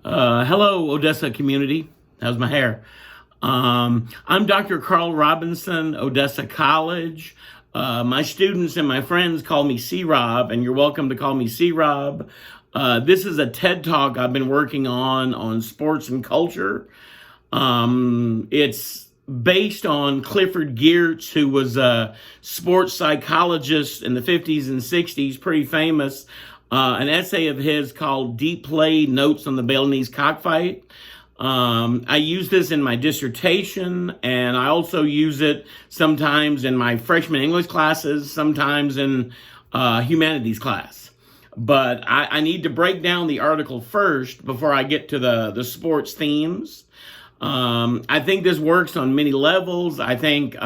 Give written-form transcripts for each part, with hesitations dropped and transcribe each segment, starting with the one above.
Hello, Odessa community. How's my hair? I'm Dr. Carl Robinson, Odessa College. My students and my friends call me C-Rob, and you're welcome to call me C-Rob. This is a TED Talk I've been working on sports and culture. It's based on Clifford Geertz, who was a sports psychologist in the 50s and 60s, pretty famous. An essay of his called Deep Play Notes on the Balinese Cockfight. I use this in my dissertation, and I also use it sometimes in my freshman English classes, sometimes in humanities class. But I need to break down the article first before I get to the sports themes. I think this works on many levels. I think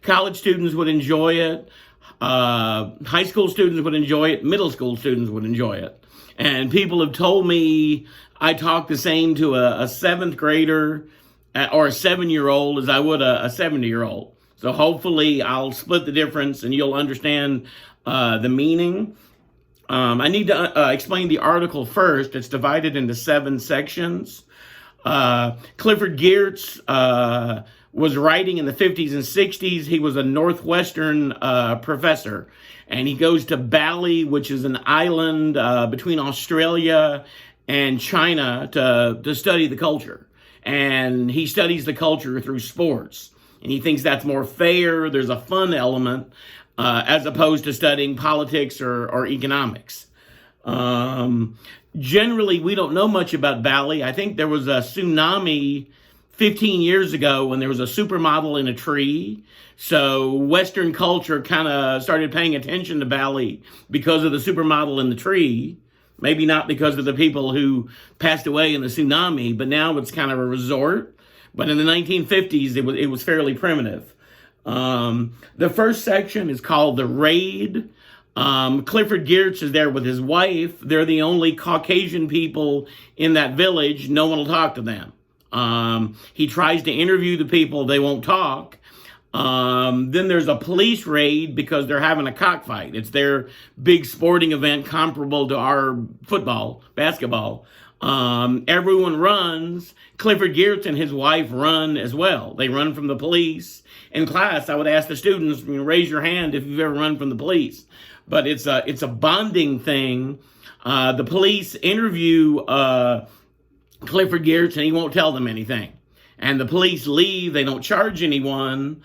college students would enjoy it. High school students would enjoy it. Middle school students would enjoy it. And people have told me I talk the same to a seventh grader or a 7-year-old as I would a 70-year-old. So hopefully I'll split the difference and you'll understand the meaning. I need to explain the article first. It's divided into 7 sections. Clifford Geertz was writing in the 50s and 60s. He was a Northwestern professor, and he goes to Bali, which is an island between Australia and China, to study the culture. And he studies the culture through sports, and he thinks that's more fair. There's a fun element as opposed to studying politics or economics. Generally, we don't know much about Bali. I think there was a tsunami 15 years ago when there was a supermodel in a tree. So Western culture kind of started paying attention to Bali because of the supermodel in the tree. Maybe not because of the people who passed away in the tsunami, but now it's kind of a resort. But in the 1950s, it was fairly primitive. The first section is called The Raid. Clifford Geertz is there with his wife. They're the only Caucasian people in that village. No one will talk to them. He tries to interview the people. They won't talk. Then there's a police raid because they're having a cockfight. It's their big sporting event comparable to our football, basketball. Everyone runs. Clifford Geertz and his wife run as well. They run from the police. In class, I would ask the students, raise your hand if you've ever run from the police. But it's a bonding thing. The police interview Clifford Geertz, and he won't tell them anything. And the police leave. They don't charge anyone.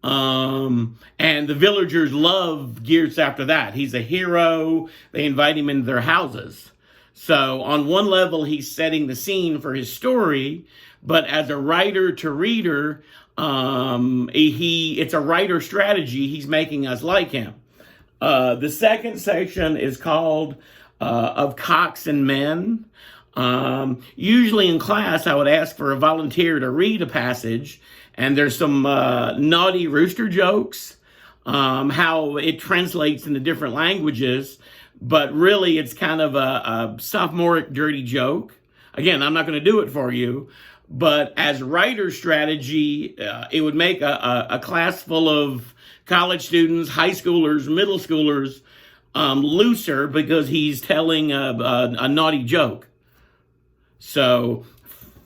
And the villagers love Geertz after that. He's a hero. They invite him into their houses. So on one level, he's setting the scene for his story. But as a writer to reader, it's a writer strategy. He's making us like him. The second section is called Of Cocks and Men. Usually in class, I would ask for a volunteer to read a passage, and there's some naughty rooster jokes, how it translates into different languages, but really it's kind of a sophomoric dirty joke. Again, I'm not going to do it for you, but as writer strategy, it would make a class full of college students, high schoolers, middle schoolers looser because he's telling a naughty joke. So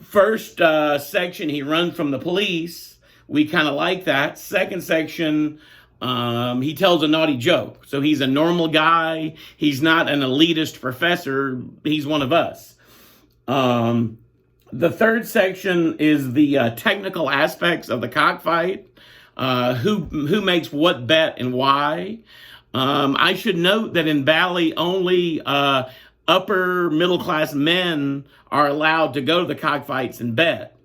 first section, he runs from the police. We kind of like that. Second section, he tells a naughty joke. So he's a normal guy. He's not an elitist professor. He's one of us. The third section is the technical aspects of the cockfight. Who makes what bet and why. I should note that in Bali, only upper middle class men are allowed to go to the cockfights and bet.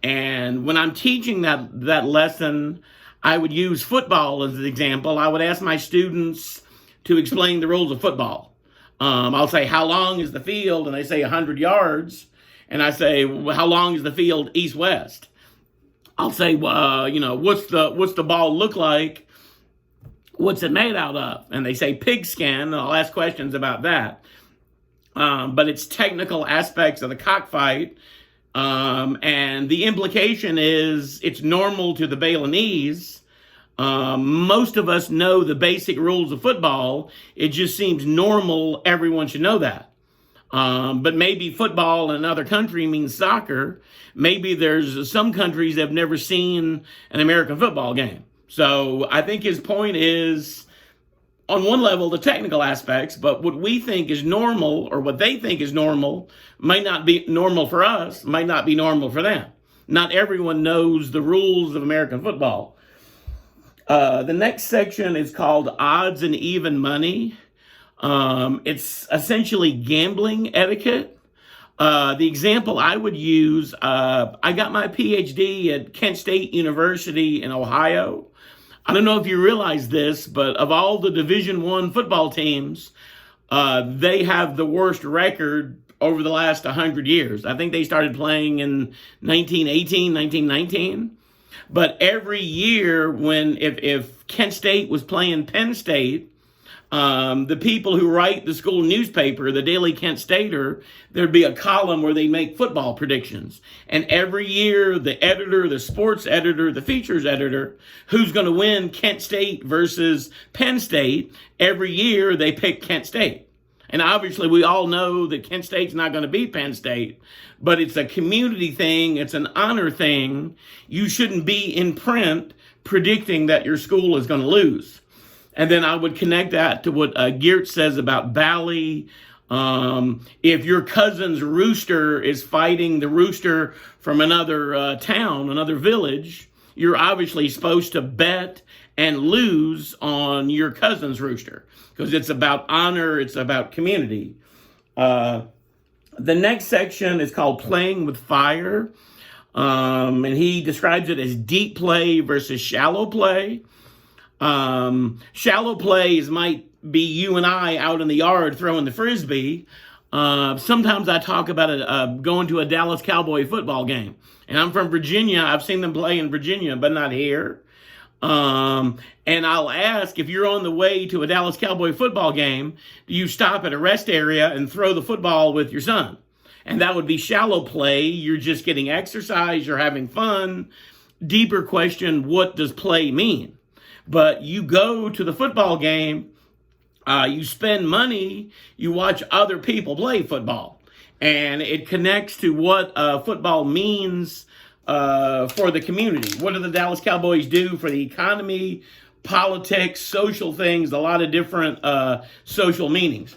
And when I'm teaching that lesson, I would use football as an example. I would ask my students to explain the rules of football. I'll say, how long is the field? And they say 100 yards. And I say, well, how long is the field east-west? I'll say, what's the ball look like? What's it made out of? And they say pigskin, and I'll ask questions about that. But it's technical aspects of the cockfight. And the implication is it's normal to the Balinese. Most of us know the basic rules of football. It just seems normal. Everyone should know that. But maybe football in another country means soccer. Maybe there's some countries that have never seen an American football game. So I think his point is, on one level, the technical aspects, but what we think is normal, or what they think is normal, might not be normal for us, might not be normal for them. Not everyone knows the rules of American football. The next section is called Odds and Even Money. It's essentially gambling etiquette. The example I would use, I got my PhD at Kent State University in Ohio. I don't know if you realize this, but of all the Division I football teams, they have the worst record over the last 100 years. I think they started playing in 1918, 1919. But every year if Kent State was playing Penn State, the people who write the school newspaper, the Daily Kent Stater, there'd be a column where they make football predictions. And every year, the editor, the sports editor, the features editor, who's going to win Kent State versus Penn State, every year they pick Kent State. And obviously, we all know that Kent State's not going to beat Penn State, but it's a community thing. It's an honor thing. You shouldn't be in print predicting that your school is going to lose. And then I would connect that to what Geertz says about Bally. If your cousin's rooster is fighting the rooster from another town, another village, you're obviously supposed to bet and lose on your cousin's rooster because it's about honor, it's about community. The next section is called Playing with Fire. And he describes it as deep play versus shallow play. Shallow plays might be you and I out in the yard throwing the frisbee. Sometimes I talk about it, going to a Dallas Cowboy football game. And I'm from Virginia. I've seen them play in Virginia, but not here. And I'll ask, if you're on the way to a Dallas Cowboy football game, do you stop at a rest area and throw the football with your son? And that would be shallow play. You're just getting exercise. You're having fun. Deeper question, what does play mean? But you go to the football game, you spend money, you watch other people play football. And it connects to what football means for the community. What do the Dallas Cowboys do for the economy, politics, social things, a lot of different social meanings.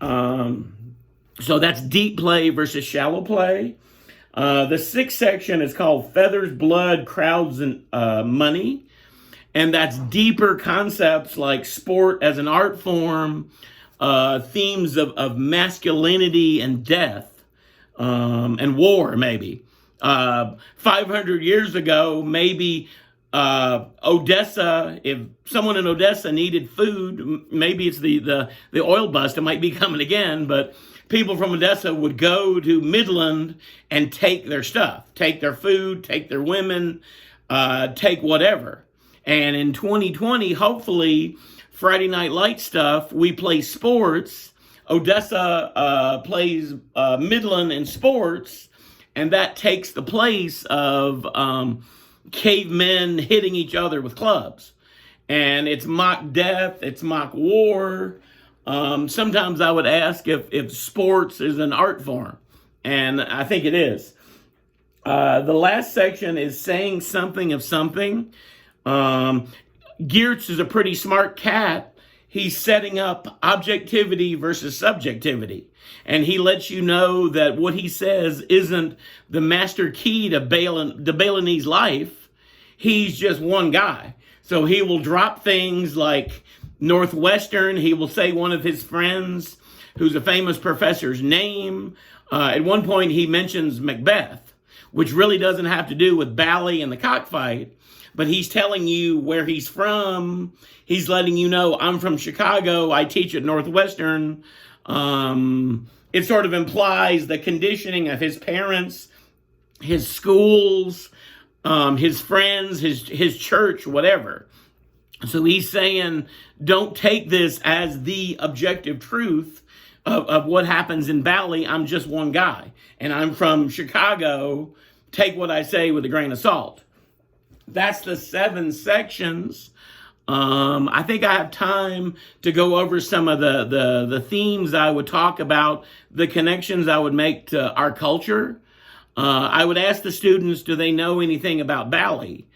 So that's deep play versus shallow play. The sixth section is called Feathers, Blood, Crowds, and Money. And that's deeper concepts like sport as an art form, themes of masculinity and death, and war, maybe. 500 years ago, maybe Odessa, if someone in Odessa needed food, maybe it's the oil bust, it might be coming again, but people from Odessa would go to Midland and take their stuff, take their food, take their women, take whatever. And in 2020, hopefully, Friday Night Light stuff, we play sports. Odessa plays Midland in sports, and that takes the place of cavemen hitting each other with clubs. And it's mock death, it's mock war. Sometimes I would ask if sports is an art form, and I think it is. The last section is saying something of something. Geertz is a pretty smart cat. He's setting up objectivity versus subjectivity. And he lets you know that what he says isn't the master key to Balinese life. He's just one guy. So he will drop things like Northwestern. He will say one of his friends, who's a famous professor's name. At one point, he mentions Macbeth, which really doesn't have to do with Bally and the cockfight. But he's telling you where he's from. He's letting you know, I'm from Chicago. I teach at Northwestern. It sort of implies the conditioning of his parents, his schools, his friends, his church, whatever. So he's saying, don't take this as the objective truth of what happens in Bally. I'm just one guy, and I'm from Chicago. Take what I say with a grain of salt. That's the 7 sections. I think I have time to go over some of the themes I would talk about, the connections I would make to our culture. I would ask the students, do they know anything about ballet?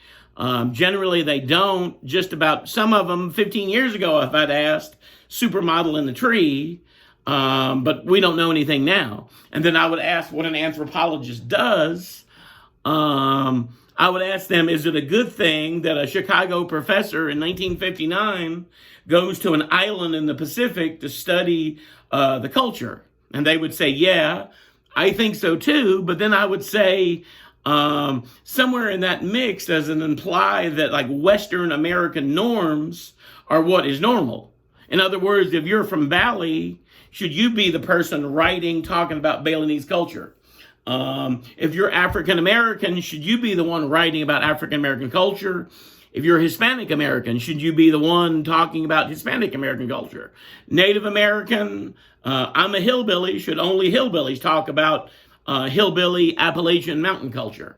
Generally, they don't. Just about some of them, 15 years ago, if I'd asked, supermodel in the tree, but we don't know anything now. And then I would ask what an anthropologist does. I would ask them, is it a good thing that a Chicago professor in 1959 goes to an island in the Pacific to study the culture? And they would say, yeah, I think so too. But then I would say, somewhere in that mix doesn't imply that like Western American norms are what is normal. In other words, if you're from Bali, should you be the person writing, talking about Balinese culture? If you're African American, should you be the one writing about African American culture? If you're Hispanic American, should you be the one talking about Hispanic American culture? Native American, I'm a hillbilly, should only hillbillies talk about hillbilly Appalachian mountain culture?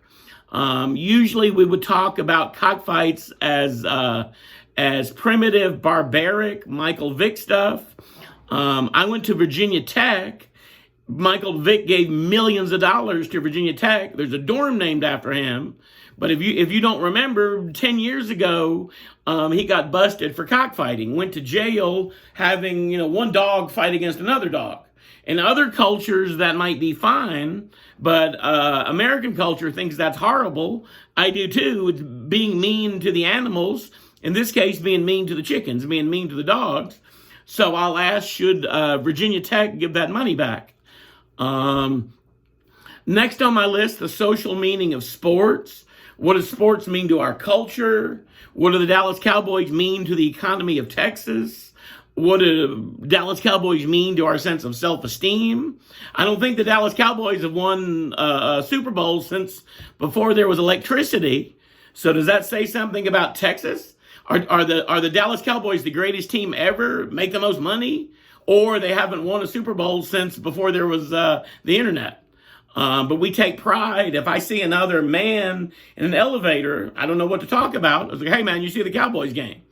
Usually we would talk about cockfights as primitive, barbaric, Michael Vick stuff. I went to Virginia Tech. Michael Vick gave millions of dollars to Virginia Tech. There's a dorm named after him. But if you don't remember, 10 years ago, he got busted for cockfighting, went to jail having, one dog fight against another dog. In other cultures, that might be fine, but American culture thinks that's horrible. I do too. It's being mean to the animals. In this case, being mean to the chickens, being mean to the dogs. So I'll ask, should Virginia Tech give that money back? Next on my list, the social meaning of sports. What does sports mean to our culture? What do the Dallas Cowboys mean to the economy of Texas? What do Dallas Cowboys mean to our sense of self-esteem? I don't think the Dallas Cowboys have won a Super Bowl since before there was electricity. So does that say something about Texas? Are the Dallas Cowboys the greatest team ever, make the most money? Or they haven't won a Super Bowl since before there was the internet. But we take pride. If I see another man in an elevator, I don't know what to talk about. I was like, hey, man, you see the Cowboys game?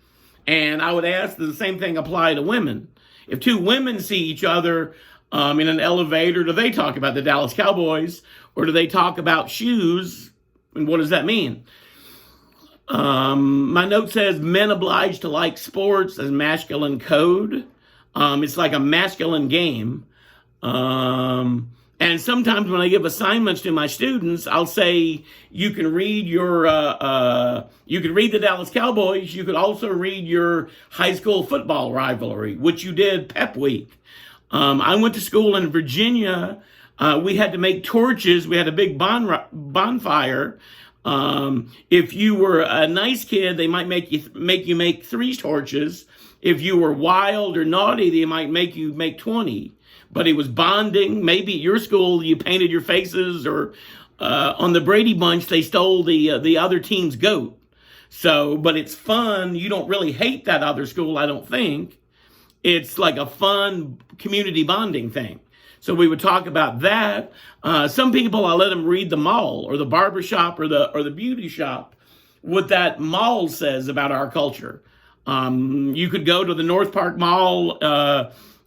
And I would ask, does the same thing apply to women? If two women see each other in an elevator, do they talk about the Dallas Cowboys? Or do they talk about shoes? And what does that mean? My note says, men obliged to like sports as masculine code. It's like a masculine game. And sometimes when I give assignments to my students, I'll say, you can read you can read the Dallas Cowboys. You could also read your high school football rivalry, which you did Pep Week. I went to school in Virginia. We had to make torches. We had a big bonfire. If you were a nice kid, they might make you make 3 torches. If you were wild or naughty, they might make you make 20. But it was bonding. Maybe at your school you painted your faces, or on the Brady Bunch they stole the other team's goat. So, but it's fun. You don't really hate that other school, I don't think. It's like a fun community bonding thing. So we would talk about that. Some people, I let them read the mall or the barber shop or the beauty shop, what that mall says about our culture. You could go to the North Park Mall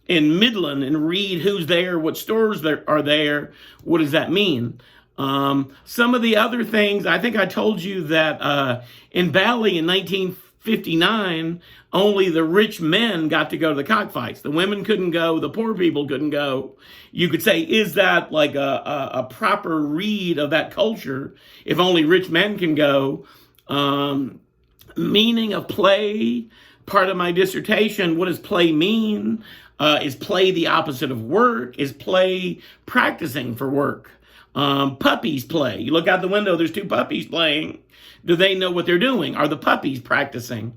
in Midland and read who's there, what stores are there. What does that mean? Some of the other things, I think I told you that in Bali in 1959, only the rich men got to go to the cockfights. The women couldn't go, the poor people couldn't go. You could say, is that like a proper read of that culture if only rich men can go? Meaning of play, part of my dissertation, what does play mean? Is play the opposite of work? Is play practicing for work? Puppies play. You look out the window, there's 2 puppies playing. Do they know what they're doing? Are the puppies practicing?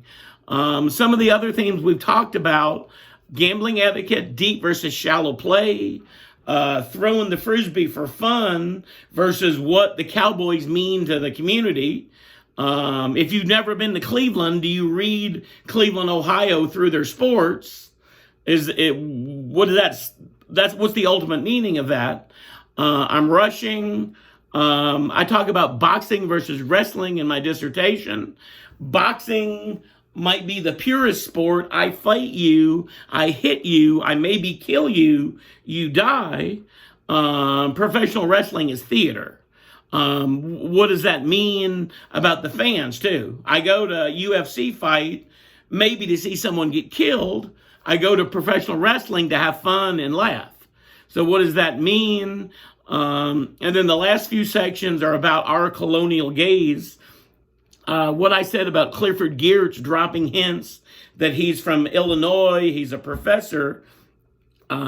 Some of the other things we've talked about, gambling etiquette, deep versus shallow play, throwing the frisbee for fun versus what the Cowboys mean to the community. If you've never been to Cleveland, do you read Cleveland, Ohio through their sports? What's the ultimate meaning of that? I'm rushing. I talk about boxing versus wrestling in my dissertation. Boxing, might be the purest sport. I fight you, I hit you, I maybe kill you, you die. Professional wrestling is theater. What does that mean about the fans too? I go to a UFC fight maybe to see someone get killed. I go to professional wrestling to have fun and laugh. So what does that mean? And then the last few sections are about our colonial gaze. What I said about Clifford Geertz dropping hints that he's from Illinois, he's a professor.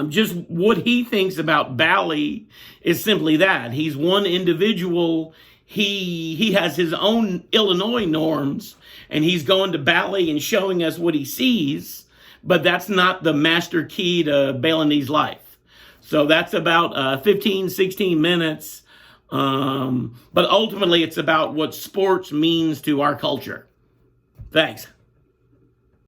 Just what he thinks about Bali is simply that. He's one individual. He has his own Illinois norms, and he's going to Bali and showing us what he sees, but that's not the master key to Balinese life. So that's about 15, 16 minutes. But ultimately, it's about what sports means to our culture. Thanks.